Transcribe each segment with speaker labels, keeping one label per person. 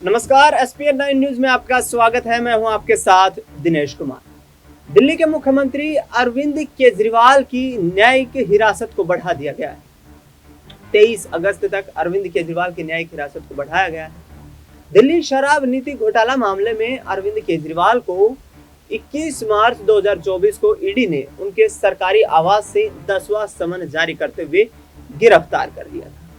Speaker 1: नमस्कार, ESPN 9 news में आपका स्वागत है। मैं हूं आपके साथ दिनेश कुमार। दिल्ली के मुख्यमंत्री अरविंद केजरीवाल की न्यायिक हिरासत को बढ़ा दिया गया है। 23 अगस्त तक अरविंद केजरीवाल की न्यायिक हिरासत को बढ़ाया गया है। दिल्ली शराब नीति घोटाला मामले में अरविंद केजरीवाल को 21 मार्च 2024 को ईडी ने उनके सरकारी आवास से 10वां समन जारी करते हुए गिरफ्तार कर लिया था।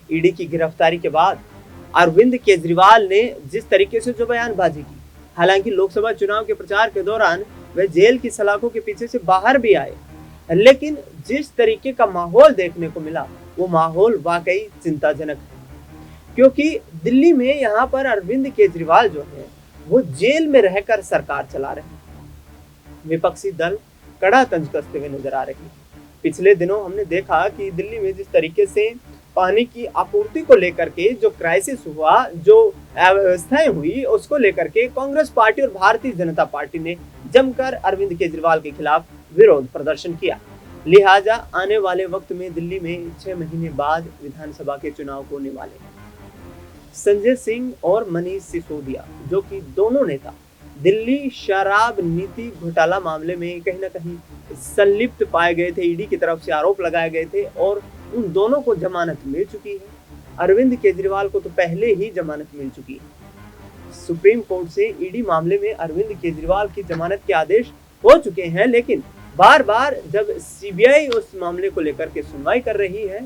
Speaker 1: ईडी की गिरफ्तारी के बाद अरविंद केजरीवाल ने जिस तरीके से जो बयानबाजी की, हालांकि लोकसभा चुनाव के प्रचार के दौरान वे जेल की सलाखों के पीछे से बाहर भी आए, लेकिन जिस तरीके का माहौल देखने को मिला वो माहौल वाकई चिंताजनक है। क्योंकि दिल्ली में यहाँ पर अरविंद केजरीवाल जो है वो जेल में रहकर सरकार चला रहे हैं। विपक्षी दल कड़ा तंज कसते हुए नजर आ रहे हैं। पिछले दिनों हमने देखा कि दिल्ली में जिस तरीके से पानी की आपूर्ति को लेकर के जो क्राइसिस हुआ, जो अव्यवस्थाएं हुई, उसको लेकर के कांग्रेस पार्टी और भारतीय जनता पार्टी ने जमकर अरविंद केजरीवाल के खिलाफ विरोध प्रदर्शन किया। लिहाजा आने वाले वक्त में दिल्ली में 6 महीने बाद विधानसभा के चुनाव होने वाले हैं। संजय सिंह और मनीष सिसोदिया, जो कि दोनों नेता दिल्ली शराब नीति घोटाला मामले में कहीं ना कहीं संलिप्त पाए गए थे, ईडी की तरफ से आरोप लगाए गए थे और उन दोनों को जमानत मिल चुकी है। अरविंद केजरीवाल को तो पहले ही जमानत मिल चुकी है। सुप्रीम कोर्ट से ईडी मामले में अरविंद केजरीवाल की जमानत के आदेश हो चुके हैं, लेकिन बार बार जब सीबीआई उस मामले को लेकर के सुनवाई कर रही है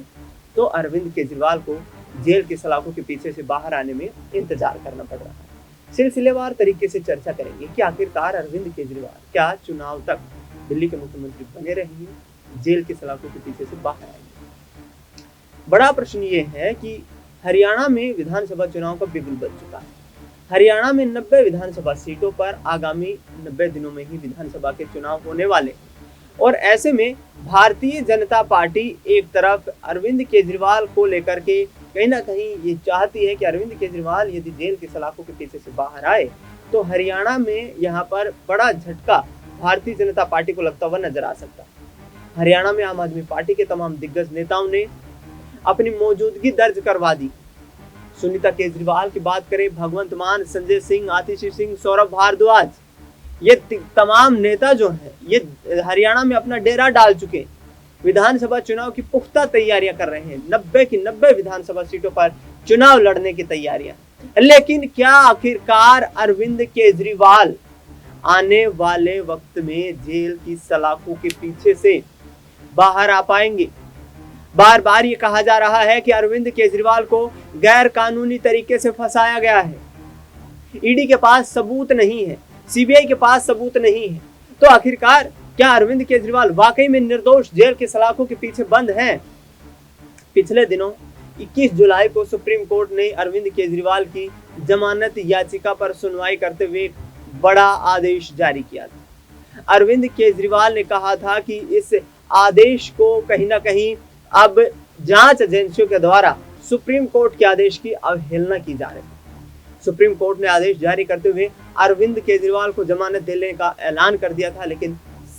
Speaker 1: तो अरविंद केजरीवाल को जेल की सलाखों के पीछे से बाहर आने में इंतजार करना पड़ रहा है। सिलसिलेवार तरीके से चर्चा करेंगे कि आखिरकार अरविंद केजरीवाल क्या चुनाव तक दिल्ली के मुख्यमंत्री बने रहेंगे, जेल की सलाखों के पीछे से बाहर आएंगे। बड़ा प्रश्न ये है कि हरियाणा में विधानसभा चुनाव का बिगुल बज चुका है। हरियाणा में 90 विधानसभा सीटों पर आगामी 90 दिनों में ही विधानसभा के चुनाव होने वाले हैं और ऐसे में भारतीय जनता पार्टी एक तरफ अरविंद केजरीवाल को लेकर के कहीं ना कहीं ये चाहती है कि अरविंद केजरीवाल यदि जेल की सलाखों के पीछे से बाहर आए तो हरियाणा में यहाँ पर बड़ा झटका भारतीय जनता पार्टी को लगता हुआ नजर आ सकता है। हरियाणा में आम आदमी पार्टी के तमाम दिग्गज नेताओं ने अपनी मौजूदगी दर्ज करवा दी। सुनीता केजरीवाल की बात करें, भगवंत मान, संजय सिंह, आतिशी सिंह, सौरभ भारद्वाज, ये तमाम नेता जो हैं ये हरियाणा में अपना डेरा डाल चुके, विधानसभा चुनाव की पुख्ता तैयारियां कर रहे हैं। 90 की 90 विधानसभा सीटों पर चुनाव लड़ने की तैयारियां। लेकिन क्या आखिरकार अरविंद केजरीवाल आने वाले वक्त में जेल की सलाखों के पीछे से बाहर आ पाएंगे? बार बार ये कहा जा रहा है कि अरविंद केजरीवाल को गैर कानूनी तरीके से फंसाया गया है। ईडी के पास सबूत नहीं है, सीबीआई के पास सबूत नहीं है, तो आखिरकार क्या अरविंद केजरीवाल वाकई में निर्दोष जेल के सलाखों के पीछे बंद हैं? पिछले दिनों 21 जुलाई को सुप्रीम कोर्ट ने अरविंद केजरीवाल की जमानत याचिका पर सुनवाई करते हुए बड़ा आदेश जारी किया था। अरविंद केजरीवाल ने कहा था कि इस आदेश को कहीं ना कहीं अब जांच एजेंसियों के द्वारा सुप्रीम कोर्ट के आदेश की अवहेलना की जा रही है। सुप्रीम कोर्ट ने आदेश जारी करते हुए अरविंद केजरीवाल को जमानत देने का ऐलान कर दिया था, लेकिन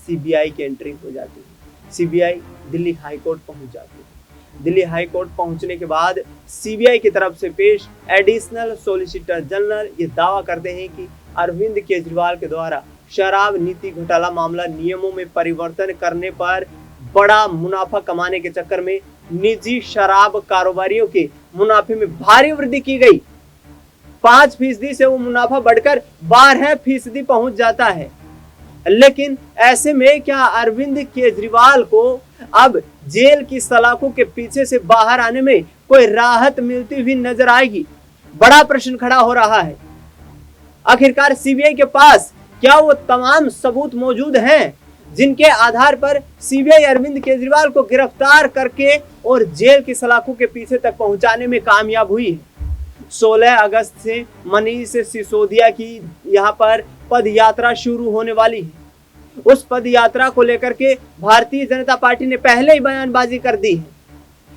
Speaker 1: सीबीआई की एंट्री हो जाती है। सीबीआई दिल्ली हाई कोर्ट पहुंच जाती है। दिल्ली हाई कोर्ट पहुंचने के बाद सीबीआई की तरफ से पेश एडिशनल सॉलिसिटर जनरल ये दावा करते हैं कि अरविंद केजरीवाल के द्वारा शराब नीति घोटाला मामला नियमों में परिवर्तन करने पर बड़ा मुनाफा कमाने के चक्कर में निजी शराब कारोबारियों के मुनाफे में भारी वृद्धि की गई। 5% से वो मुनाफा बढ़कर 12% पहुंच जाता है। लेकिन ऐसे में क्या अरविंद केजरीवाल को अब जेल की सलाखों के पीछे से बाहर आने में कोई राहत मिलती हुई नजर आएगी? बड़ा प्रश्न खड़ा हो रहा है। आखिरकार सीबीआई के पास क्या वो तमाम सबूत मौजूद हैं जिनके आधार पर सीबीआई अरविंद केजरीवाल को गिरफ्तार करके और जेल की सलाखों के पीछे तक पहुंचाने में कामयाब हुई है? 16 अगस्त से मनीष सिसोदिया की यहाँ पर पद यात्रा शुरू होने वाली है। उस पद यात्रा को लेकर के भारतीय जनता पार्टी ने पहले ही बयानबाजी कर दी है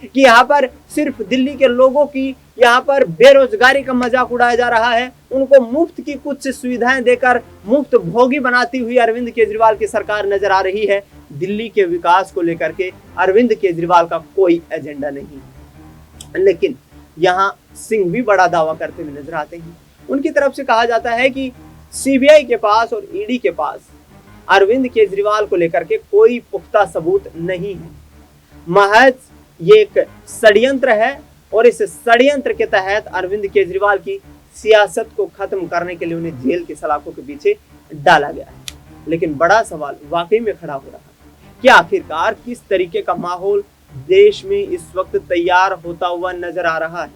Speaker 1: कि यहाँ पर सिर्फ दिल्ली के लोगों की यहाँ पर बेरोजगारी का मजाक उड़ाया जा रहा है। उनको मुफ्त की कुछ सुविधाएं देकर मुफ्त भोगी बनाती हुई अरविंद केजरीवाल की सरकार नजर आ रही है। दिल्ली के विकास को लेकर के अरविंद केजरीवाल का कोई एजेंडा नहीं। लेकिन यहाँ सिंह भी बड़ा दावा करते हुए नजर आते हैं। उनकी तरफ से कहा जाता है कि सीबीआई के पास और ईडी के पास अरविंद केजरीवाल को लेकर के कोई पुख्ता सबूत नहीं है, महज ये एक षड्यंत्र है और इस षड्यंत्र के तहत अरविंद केजरीवाल की सियासत को खत्म करने के लिए उन्हें जेल की सलाखों के पीछे डाला गया है। लेकिन बड़ा सवाल वाकई में खड़ा हो रहा है कि आखिरकार किस तरीके का माहौल देश में इस वक्त तैयार होता हुआ नजर आ रहा है,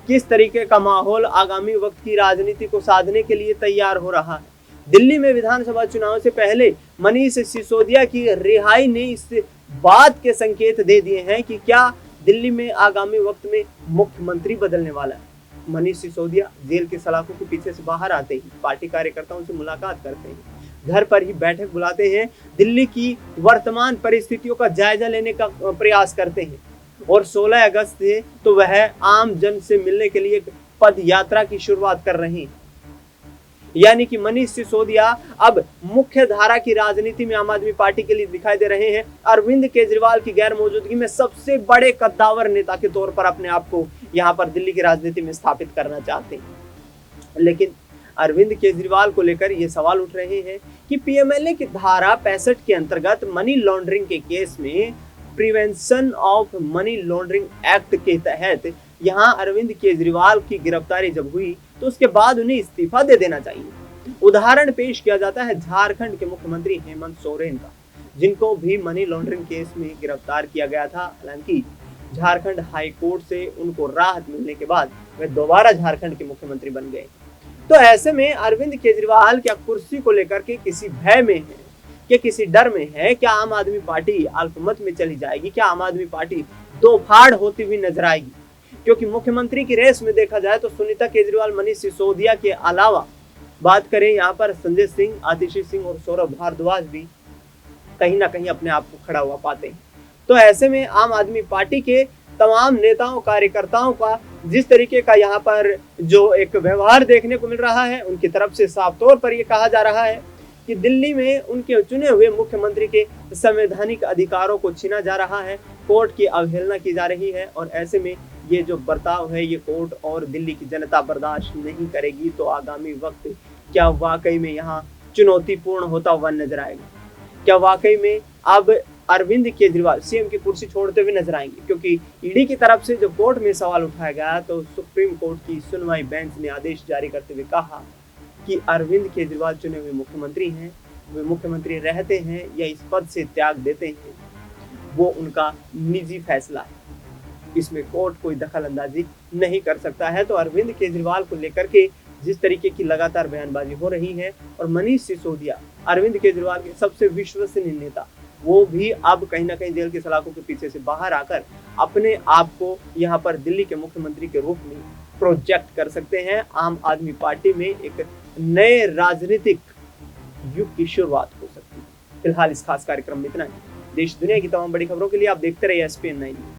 Speaker 1: किस तरीके का माहौल आगामी वक्त की राजनीति को साधने के लिए तैयार हो रहा है। दिल्ली में विधानसभा चुनाव से पहले मनीष सिसोदिया की रिहाई ने इस बात के संकेत दे दिए हैं कि क्या दिल्ली में आगामी वक्त में मुख्यमंत्री बदलने वाला है। मनीष सिसोदिया जेल के सलाखों के पीछे से बाहर आते ही पार्टी कार्यकर्ताओं से मुलाकात करते हैं, घर पर ही बैठक बुलाते हैं, दिल्ली की वर्तमान परिस्थितियों का जायजा लेने का प्रयास करते हैं और 16 अगस्त से तो वह आम जन से मिलने के लिए पद यात्रा की शुरुआत कर रहे हैं। यानी कि मनीष सिसोदिया अब मुख्य धारा की राजनीति में आम आदमी पार्टी के लिए दिखाई दे रहे हैं। अरविंद केजरीवाल की गैर मौजूदगी में सबसे बड़े कद्दावर नेता के तौर पर अपने आप को यहाँ पर दिल्ली की राजनीति में स्थापित करना चाहते हैं। लेकिन अरविंद केजरीवाल को लेकर ये सवाल उठ रहे हैं कि पीएमएलए की धारा 65 के अंतर्गत मनी लॉन्ड्रिंग के केस में prevention of money laundering act के तहत यहाँ अरविंद केजरीवाल की गिरफ्तारी जब हुई तो उसके बाद उन्हें इस्तीफा दे देना चाहिए। उदाहरण पेश किया जाता है झारखंड के मुख्यमंत्री हेमंत सोरेन का, जिनको भी मनी लॉन्ड्रिंग केस में गिरफ्तार किया गया था। हालांकि झारखंड हाई कोर्ट से उनको राहत मिलने के बाद वे दोबारा झारखंड के मुख्यमंत्री बन गए। तो ऐसे में अरविंद केजरीवाल क्या कुर्सी को लेकर के किसी भय में है, क्या किसी डर में है? क्या आम आदमी पार्टी अल्पमत में चली जाएगी? क्या आम आदमी पार्टी दो फाड़ होती हुई नजर आएगी? क्योंकि मुख्यमंत्री की रेस में देखा जाए तो सुनीता केजरीवाल, मनीष सिसोदिया के अलावा बात करें यहाँ पर संजय सिंह, आतिशी सिंह और सौरभ भारद्वाज भी कहीं ना कहीं अपने आप को खड़ा हुआ पाते हैं। तो ऐसे में आम आदमी पार्टी के तमाम नेताओं कार्यकर्ताओं का जिस तरीके का यहाँ पर जो एक व्यवहार देखने को मिल रहा है, उनकी तरफ से साफ तौर पर यह कहा जा रहा है कि दिल्ली में उनके चुने हुए मुख्यमंत्री के संवैधानिक अधिकारों को छीना जा रहा है, कोर्ट की अवहेलना की जा रही है और ऐसे में ये जो बर्ताव है ये कोर्ट और दिल्ली की जनता बर्दाश्त नहीं करेगी। तो आगामी वक्त क्या वाकई में यहाँ चुनौतीपूर्ण होता हुआ नजर आएगा? क्या वाकई में अब अरविंद केजरीवाल सीएम की कुर्सी छोड़ते हुए नजर आएंगे? क्योंकि ईडी की तरफ से जो कोर्ट में सवाल उठाया गया तो सुप्रीम कोर्ट की सुनवाई बेंच ने आदेश जारी करते हुए कहा कि अरविंद केजरीवाल चुने हुए मुख्यमंत्री हैं, वे मुख्यमंत्री रहते हैं या इस पद से त्याग देते हैं, वो उनका निजी फैसला है, इसमें कोर्ट कोई दखल अंदाजी नहीं कर सकता है। तो अरविंद केजरीवाल को लेकर के जिस तरीके की लगातार बयानबाजी हो रही है और मनीष सिसोदिया अरविंद केजरीवाल के सबसे विश्वसनीय नेता, वो भी अब कहीं ना कहीं जेल की सलाखों के पीछे से बाहर आकर अपने आप को यहाँ पर दिल्ली के मुख्यमंत्री के रूप में प्रोजेक्ट कर सकते हैं। आम आदमी पार्टी में एक नए राजनीतिक युग की शुरुआत हो सकती है। फिलहाल इस खास कार्यक्रम में इतना ही। देश दुनिया की तमाम बड़ी खबरों के लिए आप देखते रहिए SPN9।